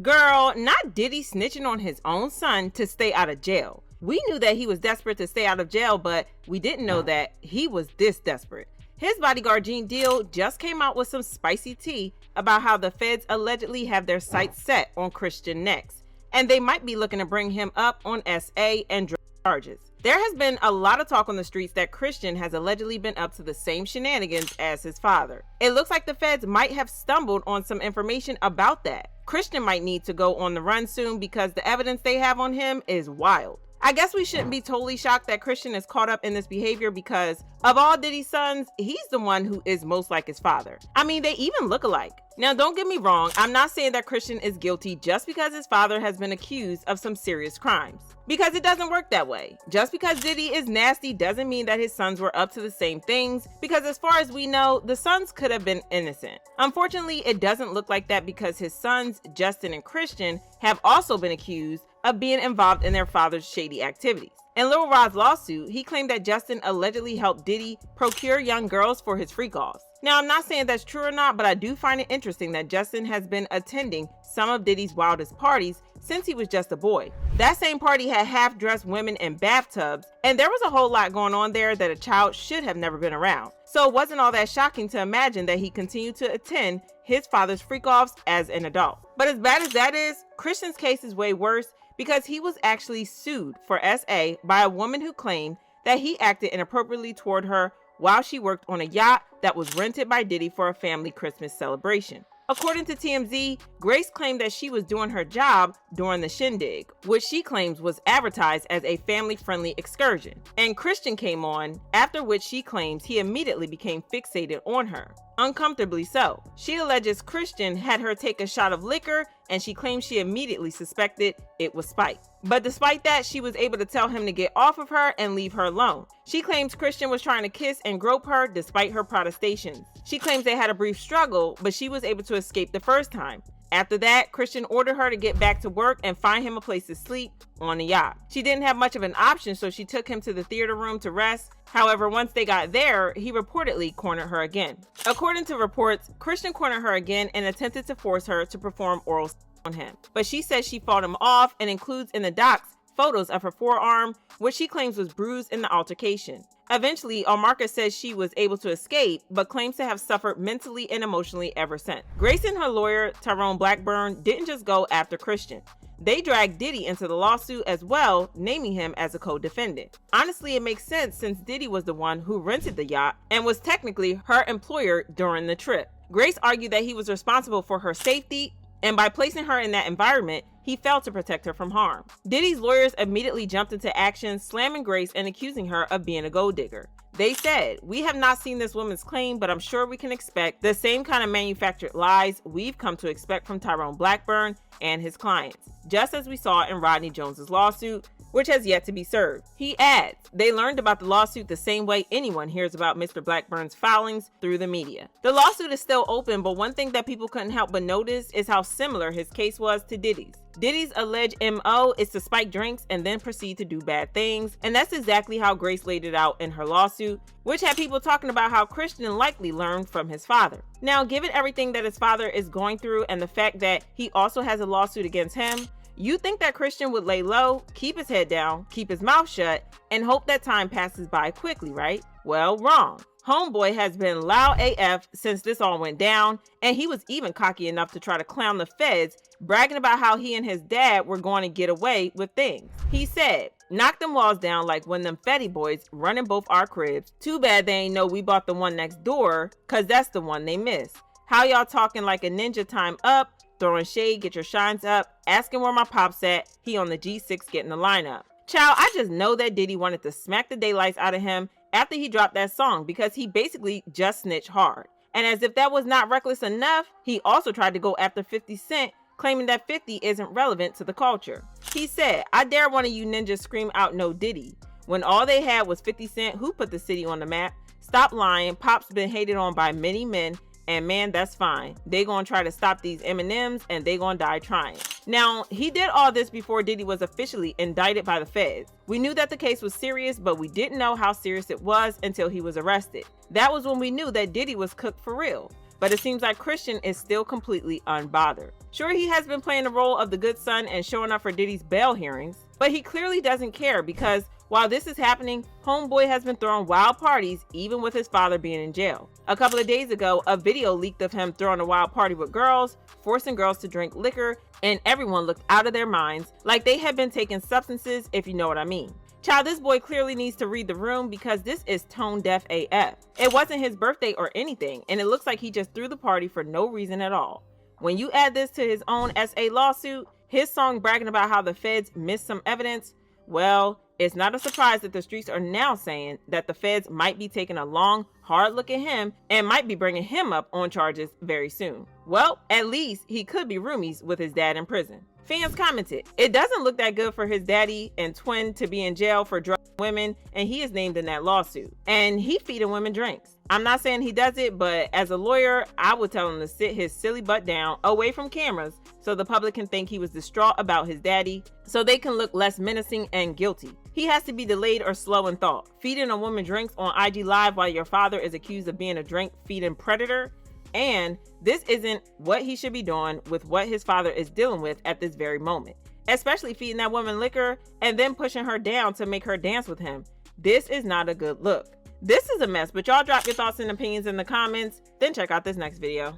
Girl, not Diddy snitching on his own son to stay out of jail. We knew that he was desperate to stay out of jail, but we didn't know that he was this desperate. His bodyguard Gene Deal just came out with some spicy tea about how the feds allegedly have their sights set on Christian next, and they might be looking to bring him up on SA and drug charges. There has been a lot of talk on the streets that Christian has allegedly been up to the same shenanigans as his father. It looks like the feds might have stumbled on some information about that. Christian might need to go on the run soon because the evidence they have on him is wild. I guess we shouldn't be totally shocked that Christian is caught up in this behavior because of all Diddy's sons, he's the one who is most like his father. I mean, they even look alike. Now, don't get me wrong, I'm not saying that Christian is guilty just because his father has been accused of some serious crimes, because it doesn't work that way. Just because Diddy is nasty doesn't mean that his sons were up to the same things, because as far as we know, the sons could have been innocent. Unfortunately, it doesn't look like that because his sons, Justin and Christian, have also been accused of being involved in their father's shady activities. In Lil Rod's lawsuit, he claimed that Justin allegedly helped Diddy procure young girls for his freak-offs. Now, I'm not saying that's true or not, but I do find it interesting that Justin has been attending some of Diddy's wildest parties since he was just a boy. That same party had half-dressed women in bathtubs, and there was a whole lot going on there that a child should have never been around. So it wasn't all that shocking to imagine that he continued to attend his father's freak-offs as an adult. But as bad as that is, Christian's case is way worse because he was actually sued for SA by a woman who claimed that he acted inappropriately toward her while she worked on a yacht that was rented by Diddy for a family Christmas celebration. According to TMZ, Grace claimed that she was doing her job during the shindig, which she claims was advertised as a family-friendly excursion. And Christian came on, after which she claims he immediately became fixated on her. Uncomfortably so. She alleges Christian had her take a shot of liquor, and she claims she immediately suspected it was spite. But despite that, she was able to tell him to get off of her and leave her alone. She claims Christian was trying to kiss and grope her despite her protestations. She claims they had a brief struggle, but she was able to escape the first time. After that, Christian ordered her to get back to work and find him a place to sleep on the yacht. She didn't have much of an option, so she took him to the theater room to rest. However, once they got there, he reportedly cornered her again. According to reports, Christian cornered her again and attempted to force her to perform oral sex on him. But she says she fought him off and includes in the docs photos of her forearm, which she claims was bruised in the altercation. Eventually, Almarca says she was able to escape, but claims to have suffered mentally and emotionally ever since. Grace and her lawyer, Tyrone Blackburn, didn't just go after Christian. They dragged Diddy into the lawsuit as well, naming him as a co-defendant. Honestly, it makes sense since Diddy was the one who rented the yacht and was technically her employer during the trip. Grace argued that he was responsible for her safety, and by placing her in that environment, he failed to protect her from harm. Diddy's lawyers immediately jumped into action, slamming Grace and accusing her of being a gold digger. They said, "We have not seen this woman's claim, but I'm sure we can expect the same kind of manufactured lies we've come to expect from Tyrone Blackburn and his clients, just as we saw in Rodney Jones's lawsuit, which has yet to be served." He adds, they learned about the lawsuit the same way anyone hears about Mr. Blackburn's filings, through the media. The lawsuit is still open, but one thing that people couldn't help but notice is how similar his case was to Diddy's. Diddy's alleged MO is to spike drinks and then proceed to do bad things, and that's exactly how Grace laid it out in her lawsuit, which had people talking about how Christian likely learned from his father. Now, given everything that his father is going through and the fact that he also has a lawsuit against him, you'd think that Christian would lay low, keep his head down, keep his mouth shut, and hope that time passes by quickly, right? Well, wrong. Homeboy has been loud AF since this all went down, and he was even cocky enough to try to clown the feds, bragging about how he and his dad were going to get away with things. He said, "Knock them walls down like when them Fetty boys running both our cribs. Too bad they ain't know we bought the one next door, cause that's the one they missed. How y'all talking like a ninja? Time up, throwing shade, get your shines up, asking where my pops at, he on the G6 getting the lineup." Child, I just know that Diddy wanted to smack the daylights out of him after he dropped that song because he basically just snitched hard. And as if that was not reckless enough, he also tried to go after 50 Cent, claiming that 50 isn't relevant to the culture. He said, "I dare one of you ninjas scream out no Diddy, when all they had was 50 Cent who put the city on the map. Stop lying, Pop's been hated on by many men, and man, that's fine. They gonna try to stop these M&Ms and they gonna die trying." Now, he did all this before Diddy was officially indicted by the feds. We knew that the case was serious, but we didn't know how serious it was until he was arrested. That was when we knew that Diddy was cooked for real. but it seems like Christian is still completely unbothered. Sure, he has been playing the role of the good son and showing up for Diddy's bail hearings, but he clearly doesn't care because while this is happening, homeboy has been throwing wild parties even with his father being in jail. A couple of days ago, a video leaked of him throwing a wild party with girls, forcing girls to drink liquor, and everyone looked out of their minds like they had been taking substances, if you know what I mean. Child, this boy clearly needs to read the room because this is tone deaf AF. It wasn't his birthday or anything, and it looks like he just threw the party for no reason at all. When you add this to his own SA lawsuit, his song bragging about how the feds missed some evidence, well, it's not a surprise that the streets are now saying that the feds might be taking a long, hard look at him and might be bringing him up on charges very soon. Well, at least he could be roomies with his dad in prison. Fans commented, it doesn't look that good for his daddy and twin to be in jail for drugging women, and he is named in that lawsuit. And he feeding women drinks. I'm not saying he does it, but as a lawyer, I would tell him to sit his silly butt down away from cameras so the public can think he was distraught about his daddy, so they can look less menacing and guilty. He has to be delayed or slow in thought. Feeding a woman drinks on IG Live while your father is accused of being a drink-feeding predator? And this isn't what he should be doing with what his father is dealing with at this very moment. Especially feeding that woman liquor and then pushing her down to make her dance with him. This is not a good look. This is a mess, but y'all drop your thoughts and opinions in the comments, then check out this next video.